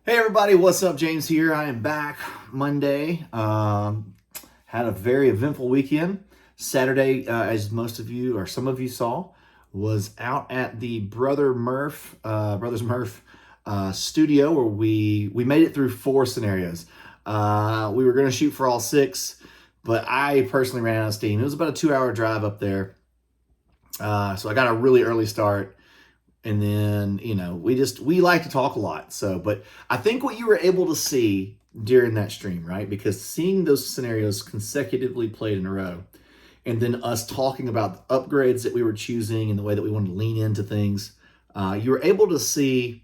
Hey everybody, what's up? James here. I am back Monday. Had a very eventful weekend. Saturday, as most of you or some of you saw, was out at the Brothers Murph studio where we made it through 4 scenarios. We were going to shoot for all 6, but I personally ran out of steam. It was about a 2-hour drive up there, so I got a really early start. And then, we like to talk a lot. So, but I think what you were able to see during that stream, right? Because seeing those scenarios consecutively played in a row, and then us talking about the upgrades that we were choosing and the way that we wanted to lean into things, you were able to see,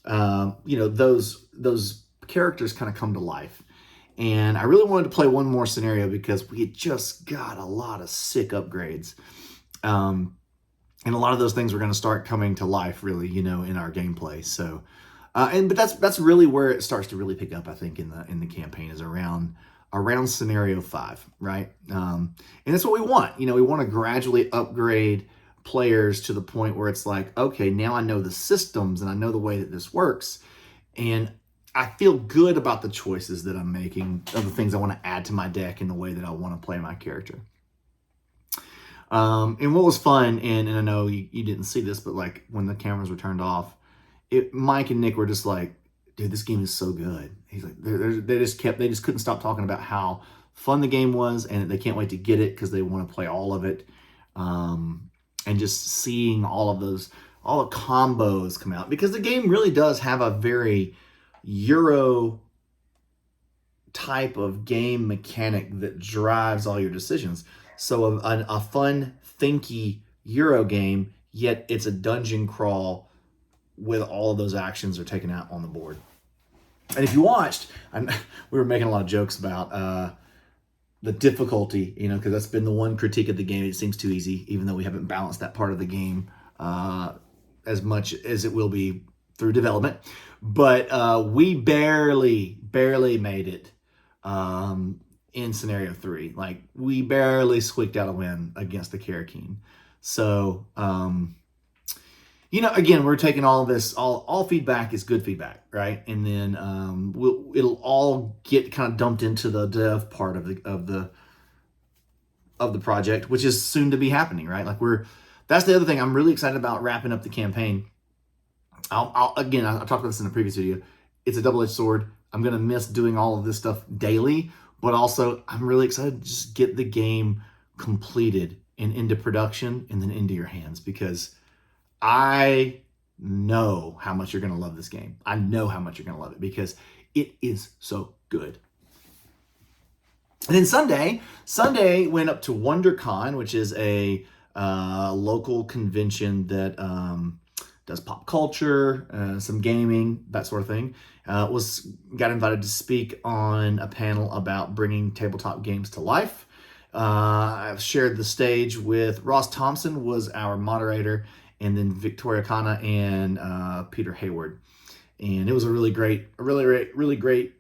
those characters kind of come to life. And I really wanted to play one more scenario because we had just got a lot of sick upgrades. And a lot of those things were going to start coming to life, really, in our gameplay. So, but that's really where it starts to really pick up, I think, in the campaign is around scenario 5, right? And that's what we want. We want to gradually upgrade players to the point where it's like, okay, now I know the systems and I know the way that this works, and I feel good about the choices that I'm making of the things I want to add to my deck and the way that I want to play my character. And what was fun, and I know you didn't see this, but like when the cameras were turned off, Mike and Nick were just like, dude, this game is so good. He's like, they just couldn't stop talking about how fun the game was, and they can't wait to get it because they want to play all of it. And just seeing all the combos come out, because the game really does have a very Euro type of game mechanic that drives all your decisions. So a fun, thinky Euro game, yet it's a dungeon crawl with all of those actions are taken out on the board. And if you watched, we were making a lot of jokes about the difficulty, because that's been the one critique of the game. It seems too easy, even though we haven't balanced that part of the game as much as it will be through development. But we barely made it. In scenario 3, like we barely squeaked out a win against the Karakeen. So, again, we're taking all this, all feedback is good feedback, right? And then it'll all get kind of dumped into the dev part of the project, which is soon to be happening, right? Like that's the other thing I'm really excited about wrapping up the campaign. I talked about this in a previous video. It's a double-edged sword. I'm gonna miss doing all of this stuff daily. But also, I'm really excited to just get the game completed and into production and then into your hands, because I know how much you're going to love this game. I know how much you're going to love it because it is so good. And then Sunday went up to WonderCon, which is a local convention that does pop culture, some gaming, that sort of thing. Got invited to speak on a panel about bringing tabletop games to life. I've shared the stage with Ross Thompson, was our moderator, and then Victoria Kana and Peter Hayward. And it was a really great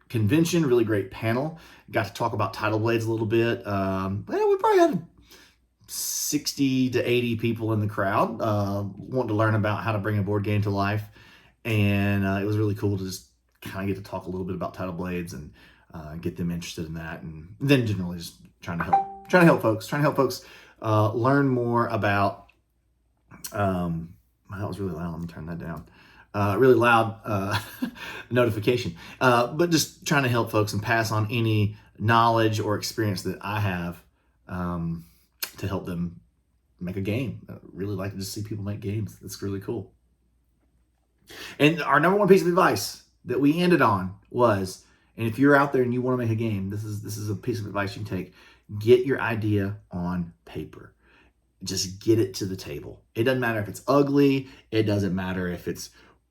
convention, really great panel. Got to talk about Tidal Blades a little bit. We probably had 60 to 80 people in the crowd wanting to learn about how to bring a board game to life. And it was really cool to just kind of get to talk a little bit about Tidal Blades and get them interested in that. And then generally just trying to help folks learn more about, that was really loud. Let me turn that down. Really loud notification. But just trying to help folks and pass on any knowledge or experience that I have to help them make a game. I really like to just see people make games. It's really cool. And our number one piece of advice that we ended on was, and if you're out there and you want to make a game, this is a piece of advice you can take. Get your idea on paper. Just get it to the table. It doesn't matter if it's ugly. It doesn't matter if it's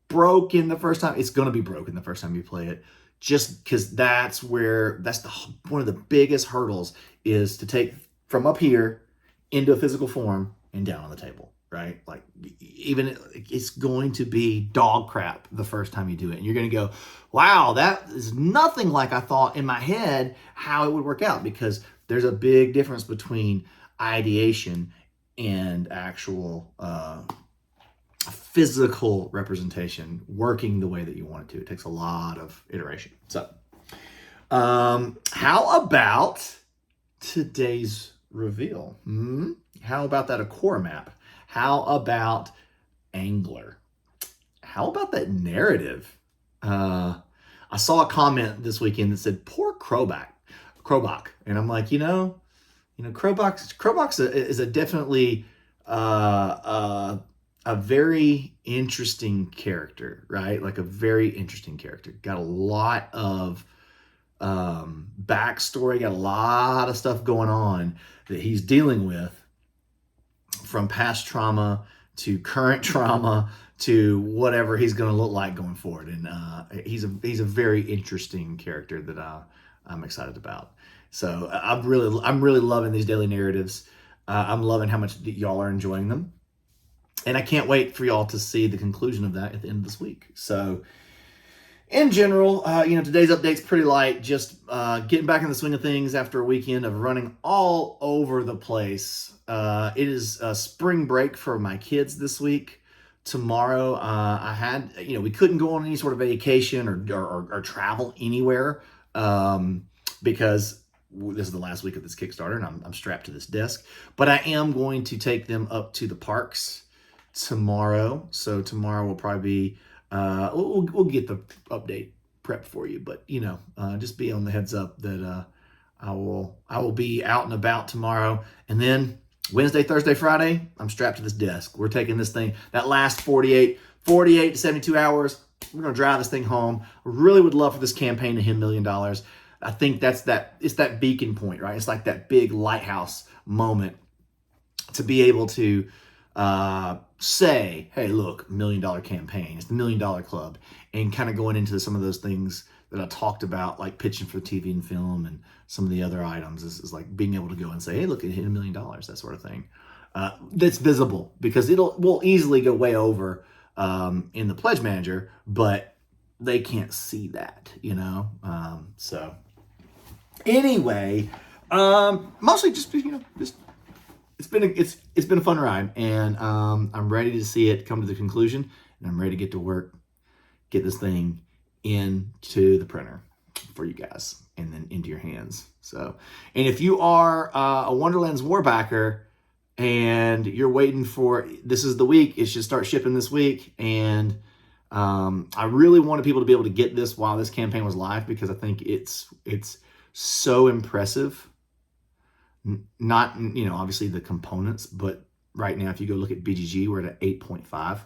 broken the first time. It's going to be broken the first time you play it. Just because that's one of the biggest hurdles, is to take from up here into a physical form and down on the table, right? Like, even it's going to be dog crap the first time you do it. And you're going to go, wow, that is nothing like I thought in my head how it would work out, because there's a big difference between ideation and actual physical representation working the way that you want it to. It takes a lot of iteration. So, how about today's reveal? How about that Akora map? How about Angler? How about that narrative? I saw a comment this weekend that said, poor Krobak. And I'm like, Krobak's is a definitely a very interesting character, right? Like a very interesting character. Got a lot of backstory, got a lot of stuff going on that he's dealing with, from past trauma to current trauma to whatever he's going to look like going forward. And he's a very interesting character that I'm excited about. So I'm really loving these daily narratives. I'm loving how much y'all are enjoying them. And I can't wait for y'all to see the conclusion of that at the end of this week. So in general, today's update's pretty light. Just getting back in the swing of things after a weekend of running all over the place. It is spring break for my kids this week. Tomorrow, we couldn't go on any sort of vacation or travel anywhere because this is the last week of this Kickstarter and I'm strapped to this desk. But I am going to take them up to the parks tomorrow. So tomorrow will probably be, we'll get the update prep for you, but just be on the heads up that I will be out and about tomorrow. And then Wednesday, Thursday, Friday, I'm strapped to this desk. We're taking this thing, that last 48 to 72 hours, we're going to drive this thing home. I really would love for this campaign to hit $1 million. I think it's that beacon point, right? It's like that big lighthouse moment to be able to say, hey, look, $1 million campaign. It's the $1 million club. And kind of going into some of those things that I talked about, like pitching for TV and film and some of the other items is like being able to go and say, hey, look, it hit $1 million, that sort of thing. That's visible because we'll easily go way over in the pledge manager, but they can't see that, so anyway, mostly just it's been a fun ride, and I'm ready to see it come to the conclusion, and I'm ready to get to work, get this thing into the printer for you guys and then into your hands. So, and if you are a Wonderlands War backer and you're waiting for, this is the week, it should start shipping this week. And I really wanted people to be able to get this while this campaign was live, because I think it's so impressive. Not, obviously the components, but right now, if you go look at BGG, we're at 8.5.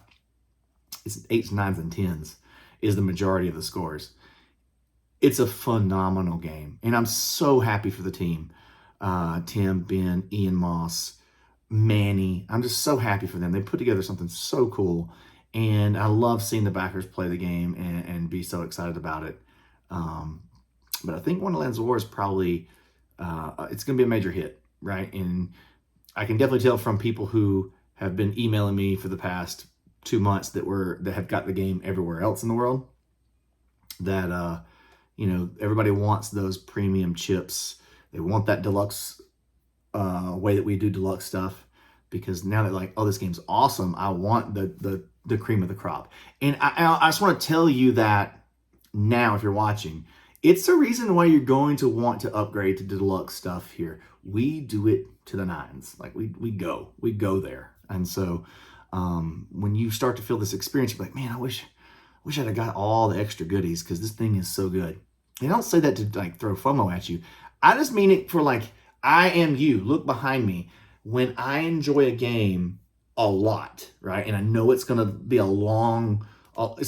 It's 8s, 9s, and 10s is the majority of the scores. It's a phenomenal game, and I'm so happy for the team. Tim, Ben, Ian Moss, Manny. I'm just so happy for them. They put together something so cool, and I love seeing the backers play the game and be so excited about it. But I think Wonderlands War is probably, it's going to be a major hit, right? And I can definitely tell from people who have been emailing me for the past 2 months that have got the game everywhere else in the world, that everybody wants those premium chips. They want that deluxe way that we do deluxe stuff, because now they're like, oh, this game's awesome. I want the cream of the crop. And I just want to tell you that now, if you're watching, it's the reason why you're going to want to upgrade to deluxe stuff here. We do it to the nines. Like we go there. And so when you start to feel this experience, you're like, man, I wish I'd have got all the extra goodies, because this thing is so good. And I don't say that to like throw FOMO at you. I just mean it for like, I am you. Look behind me. When I enjoy a game a lot, right? And I know it's going to be it's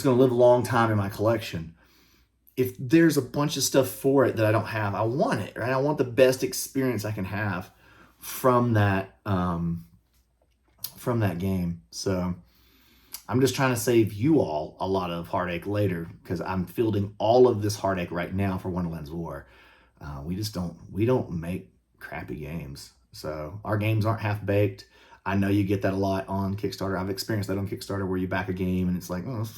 going to live a long time in my collection. If there's a bunch of stuff for it that I don't have, I want it, right? I want the best experience I can have from that game. So I'm just trying to save you all a lot of heartache later, because I'm fielding all of this heartache right now for Wonderlands War. We don't make crappy games. So our games aren't half-baked. I know you get that a lot on Kickstarter. I've experienced that on Kickstarter, where you back a game and it's like, oh,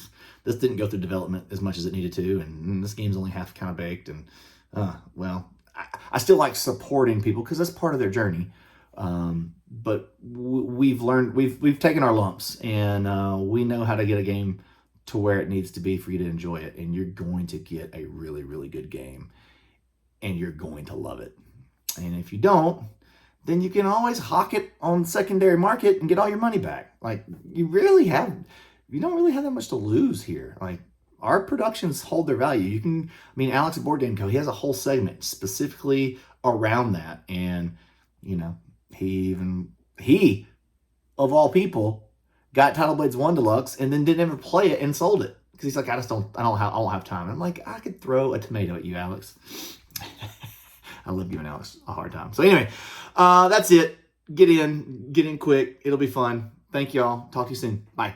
this didn't go through development as much as it needed to, and this game's only half kind of baked. And I still like supporting people, because that's part of their journey. But we've learned, we've taken our lumps, and we know how to get a game to where it needs to be for you to enjoy it. And you're going to get a really, really good game, and you're going to love it. And if you don't, then you can always hawk it on the secondary market and get all your money back. Like, you don't really have that much to lose here. Like, our productions hold their value. You can, I mean, Alex at Board Game Co., he has a whole segment specifically around that. And, you know, he, of all people, got Tidal Blades 1 Deluxe and then didn't ever play it and sold it. Because he's like, I don't have time. And I'm like, I could throw a tomato at you, Alex. I love giving Alex a hard time. So anyway, that's it. Get in quick. It'll be fun. Thank y'all. Talk to you soon. Bye.